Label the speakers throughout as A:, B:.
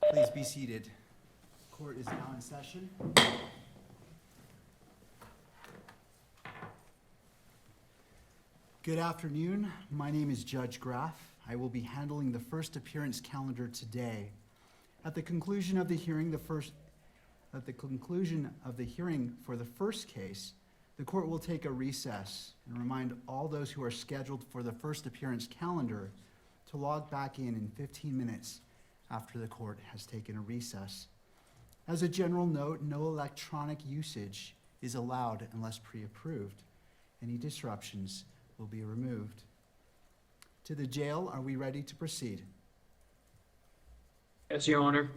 A: Please be seated. Court is now in session. Good afternoon. My name is Judge Graff. I will be handling the first appearance calendar today. At the conclusion of the hearing, for the first case, the court will take a recess and remind all those who are scheduled for the first appearance calendar to log back in 15 minutes after the court has taken a recess. As a general note, no electronic usage is allowed unless pre-approved. Any disruptions will be removed. To the jail, are we ready to proceed?
B: Yes, Your Honor.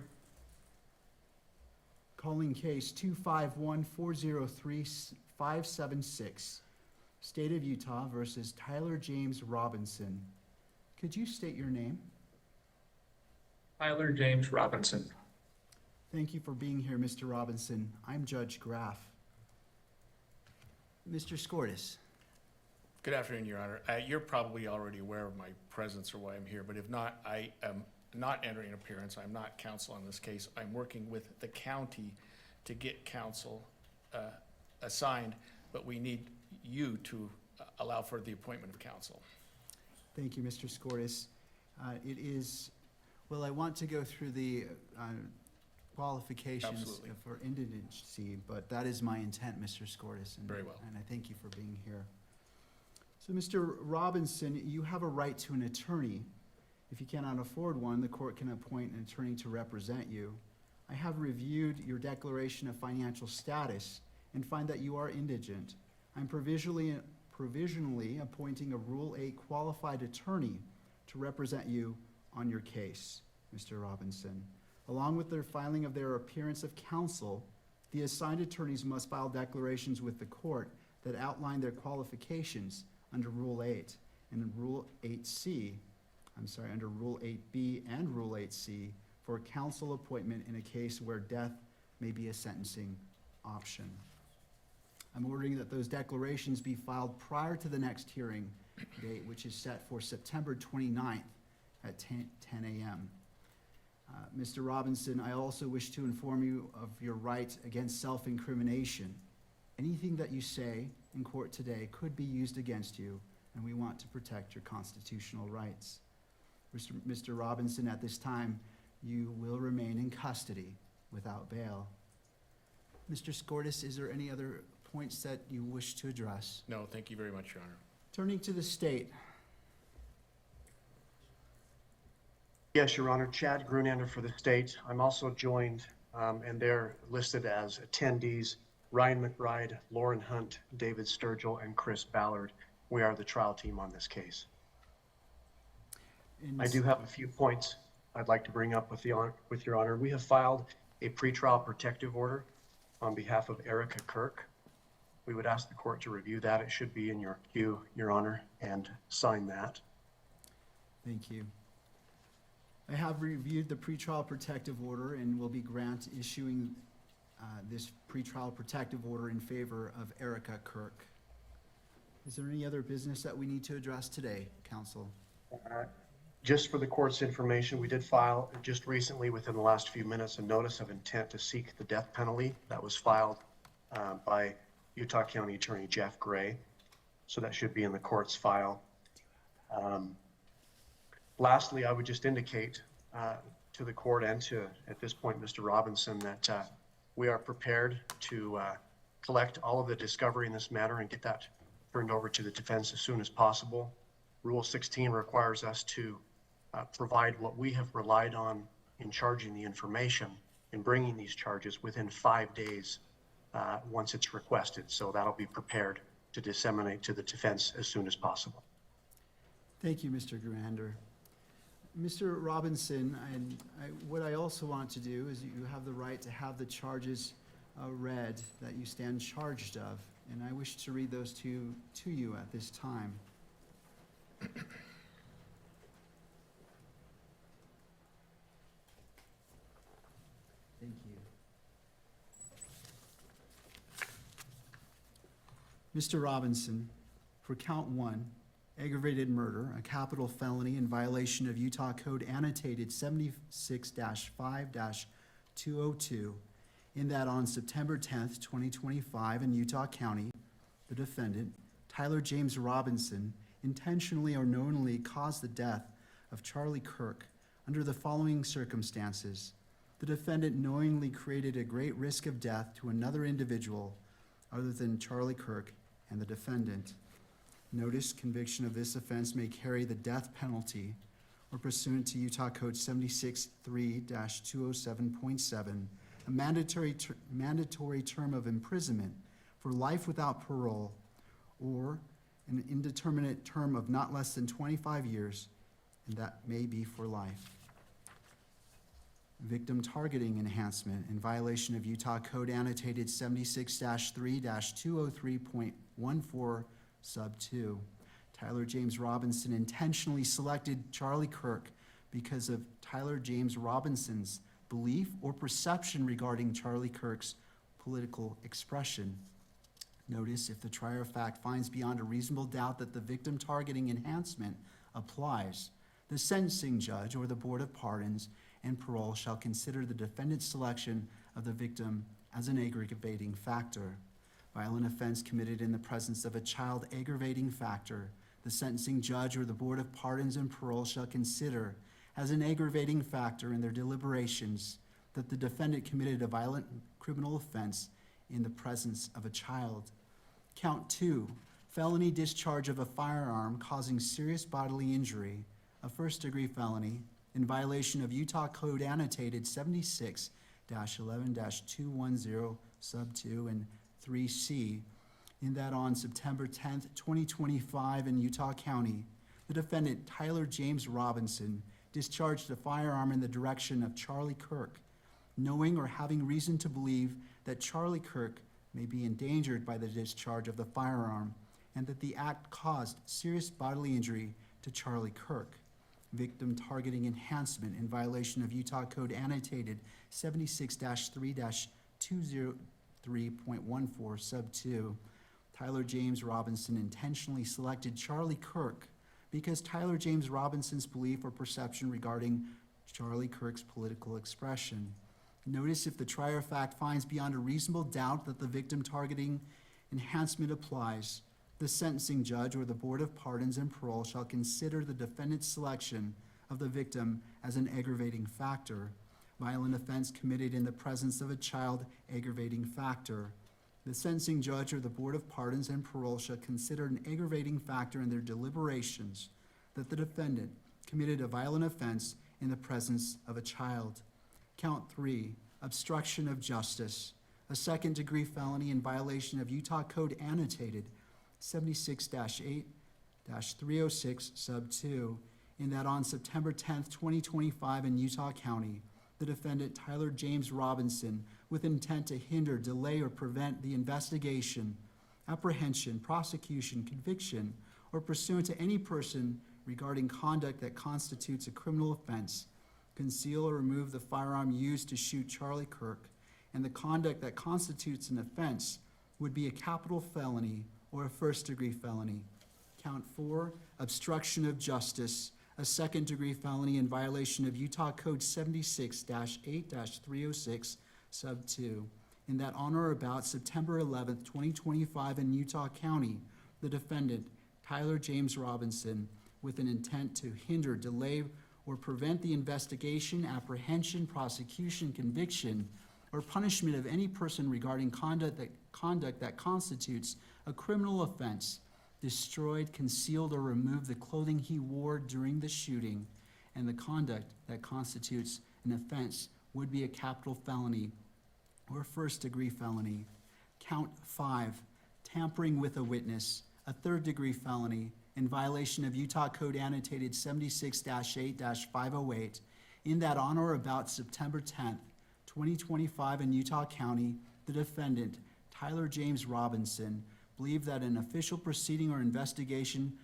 A: Calling case 251-403-576, State of Utah versus Tyler James Robinson. Could you state your name?
B: Tyler James Robinson.
A: Thank you for being here, Mr. Robinson. I'm Judge Graff. Mr. Skortis.
C: Good afternoon, Your Honor. You're probably already aware of my presence or why I'm here, but if not, I am not entering an appearance. I'm not counsel on this case. I'm working with the county to get counsel assigned, but we need you to allow for the appointment of counsel.
A: Thank you, Mr. Skortis. Well, I want to go through the qualifications
C: Absolutely.
A: for indigency, but that is my intent, Mr. Skortis.
C: Very well.
A: And I thank you for being here. So, Mr. Robinson, you have a right to an attorney. If you cannot afford one, the court can appoint an attorney to represent you. I have reviewed your declaration of financial status and find that you are indigent. I'm provisionally appointing a Rule 8 qualified attorney to represent you on your case, Mr. Robinson. Along with the filing of their appearance of counsel, the assigned attorneys must file declarations with the court that outline their qualifications under Rule 8 and under Rule 8B and Rule 8C for counsel appointment in a case where death may be a sentencing option. I'm ordering that those declarations be filed prior to the next hearing date, which is set for September 29th at 10 a.m. Mr. Robinson, I also wish to inform you of your right against self-incrimination. Anything that you say in court today could be used against you, and we want to protect your constitutional rights. Mr. Robinson, at this time, you will remain in custody without bail. Mr. Skortis, is there any other points that you wish to address?
C: No, thank you very much, Your Honor.
A: Turning to the state.
D: Yes, Your Honor. Chad Grunander for the state. I'm also joined, and they're listed as attendees, Ryan McBride, Lauren Hunt, David Sturgill, and Chris Ballard. We are the trial team on this case. I do have a few points I'd like to bring up with Your Honor. We have filed a pretrial protective order on behalf of Erica Kirk. We would ask the court to review that. It should be in your queue, Your Honor, and sign that.
A: Thank you. I have reviewed the pretrial protective order and will be issuing this pretrial protective order in favor of Erica Kirk. Is there any other business that we need to address today, counsel?
D: Just for the court's information, we did file just recently, within the last few minutes, a notice of intent to seek the death penalty that was filed by Utah County Attorney Jeff Gray. So that should be in the court's file. Lastly, I would just indicate to the court and to, at this point, Mr. Robinson, that we are prepared to collect all of the discovery in this matter and get that turned over to the defense as soon as possible. Rule 16 requires us to provide what we have relied on in charging the information and bringing these charges within 5 days once it's requested. So that'll be prepared to disseminate to the defense as soon as possible.
A: Thank you, Mr. Grunander. Mr. Robinson, what I also want to do is you have the right to have the charges read that you stand charged of, and I wish to read those to you at this time. Thank you. Mr. Robinson, for count 1, aggravated murder, a capital felony in violation of Utah Code annotated 76-5-202, in that on September 10th, 2025 in Utah County, the defendant, Tyler James Robinson, intentionally or knowingly caused the death of Charlie Kirk under the following circumstances. The defendant knowingly created a great risk of death to another individual other than Charlie Kirk and the defendant. Notice conviction of this offense may carry the death penalty or pursuant to Utah Code 76-3-207.7, a mandatory term of imprisonment for life without parole or an indeterminate term of not less than 25 years, and that may be for life. Victim targeting enhancement in violation of Utah Code annotated 76-3-203.14 sub 2. Tyler James Robinson intentionally selected Charlie Kirk because of Tyler James Robinson's belief or perception regarding Charlie Kirk's political expression. Notice if the trier of fact finds beyond a reasonable doubt that the victim targeting enhancement applies, the sentencing judge or the Board of Pardons and Parole shall consider the defendant's selection of the victim as an aggravating factor. Violent offense committed in the presence of a child aggravating factor, the sentencing judge or the Board of Pardons and Parole shall consider as an aggravating factor in their deliberations that the defendant committed a violent criminal offense in the presence of a child. Count 2, felony discharge of a firearm causing serious bodily injury, a first-degree felony, in violation of Utah Code annotated 76-11-210 sub 2 and 3C, in that on September 10th, 2025 in Utah County, the defendant Tyler James Robinson discharged a firearm in the direction of Charlie Kirk, knowing or having reason to believe that Charlie Kirk may be endangered by the discharge of the firearm and that the act caused serious bodily injury to Charlie Kirk. Victim targeting enhancement in violation of Utah Code annotated 76-3-203.14 sub 2. Tyler James Robinson intentionally selected Charlie Kirk because Tyler James Robinson's belief or perception regarding Charlie Kirk's political expression. Notice if the trier of fact finds beyond a reasonable doubt that the victim targeting enhancement applies, the sentencing judge or the Board of Pardons and Parole shall consider the defendant's selection of the victim as an aggravating factor. Violent offense committed in the presence of a child, aggravating factor. The sentencing judge or the Board of Pardons and Parole shall consider an aggravating factor in their deliberations that the defendant committed a violent offense in the presence of a child. Count 3, obstruction of justice, a second-degree felony in violation of Utah Code annotated 76-8-306 sub 2, in that on September 10th, 2025 in Utah County, the defendant Tyler James Robinson, with intent to hinder, delay, or prevent the investigation, apprehension, prosecution, conviction, or pursuant to any person regarding conduct that constitutes a criminal offense, conceal or remove the firearm used to shoot Charlie Kirk, and the conduct that constitutes an offense would be a capital felony or a first-degree felony. Count 4, obstruction of justice, a second-degree felony in violation of Utah Code 76-8-306 sub 2, in that on or about September 11th, 2025 in Utah County, the defendant, Tyler James Robinson, with an intent to hinder, delay, or prevent the investigation, apprehension, prosecution, conviction, or punishment of any person regarding conduct that constitutes a criminal offense, destroyed, concealed, or removed the clothing he wore during the shooting, and the conduct that constitutes an offense would be a capital felony or first-degree felony. Count 5, tampering with a witness, a third-degree felony in violation of Utah Code annotated 76-8-508, in that on or about September 10th, 2025 in Utah County, the defendant, Tyler James Robinson, believed that an official proceeding or investigation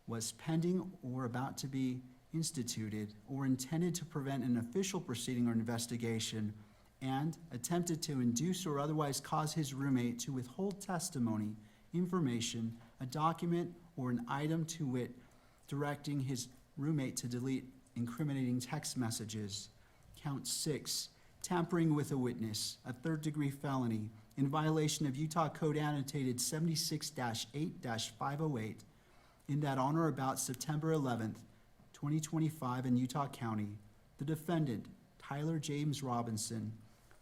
A: was pending or about to be instituted or intended to prevent an official proceeding or investigation, and attempted to induce or otherwise cause his roommate to withhold testimony, information, a document, or an item to wit, directing his roommate to delete incriminating text messages. Count 6, tampering with a witness, a third-degree felony in violation of Utah Code Annotated 76-8-508, in that on or about September 11th, 2025 in Utah County, the defendant, Tyler James Robinson,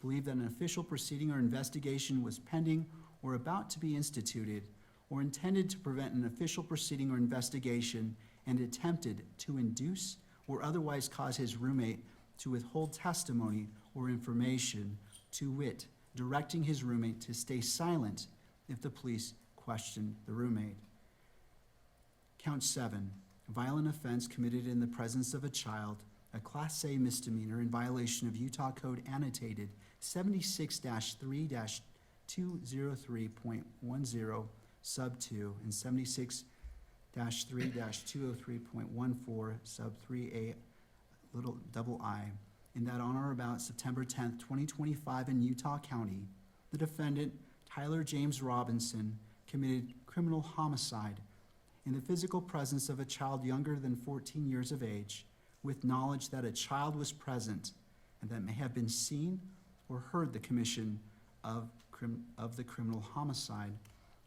A: believed that an official proceeding or investigation was pending or about to be instituted, or intended to prevent an official proceeding or investigation, and attempted to induce or otherwise cause his roommate to withhold testimony or information, to wit, directing his roommate to stay silent if the police questioned the roommate. Count 7, violent offense committed in the presence of a child, a Class A misdemeanor in violation of Utah Code Annotated 76-3-203.10 sub 2 and 76-3-203.14 sub 3a little double I, in that on or about September 10th, 2025 in Utah County, the defendant, Tyler James Robinson, committed criminal homicide in the physical presence of a child younger than 14 years of age, with knowledge that a child was present and that may have been seen or heard the commission of the criminal homicide.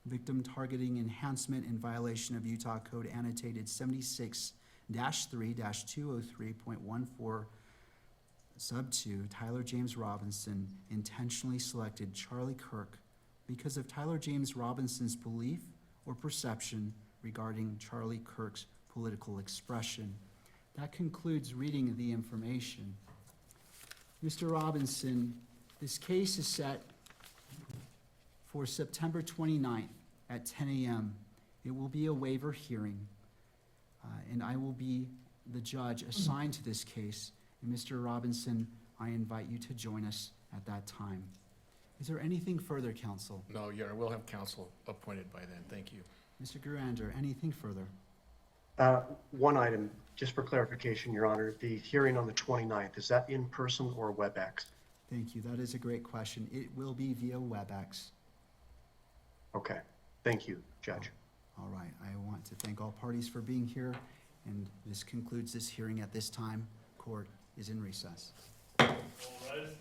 A: Victim targeting enhancement in violation of Utah Code Annotated 76-3-203.14 sub 2, Tyler James Robinson intentionally selected Charlie Kirk because of Tyler James Robinson's belief or perception regarding Charlie Kirk's political expression. That concludes reading the information. Mr. Robinson, this case is set for September 29th at 10 a.m. It will be a waiver hearing, and I will be the judge assigned to this case. And Mr. Robinson, I invite you to join us at that time. Is there anything further, counsel?
C: No, Your Honor, we'll have counsel appointed by then. Thank you.
A: Mr. Gurander, anything further?
D: One item, just for clarification, Your Honor, the hearing on the 29th, is that in person or WebEx?
A: Thank you. That is a great question. It will be via WebEx.
D: Okay, thank you, Judge.
A: All right. I want to thank all parties for being here, and this concludes this hearing at this time. Court is in recess.
B: All rise.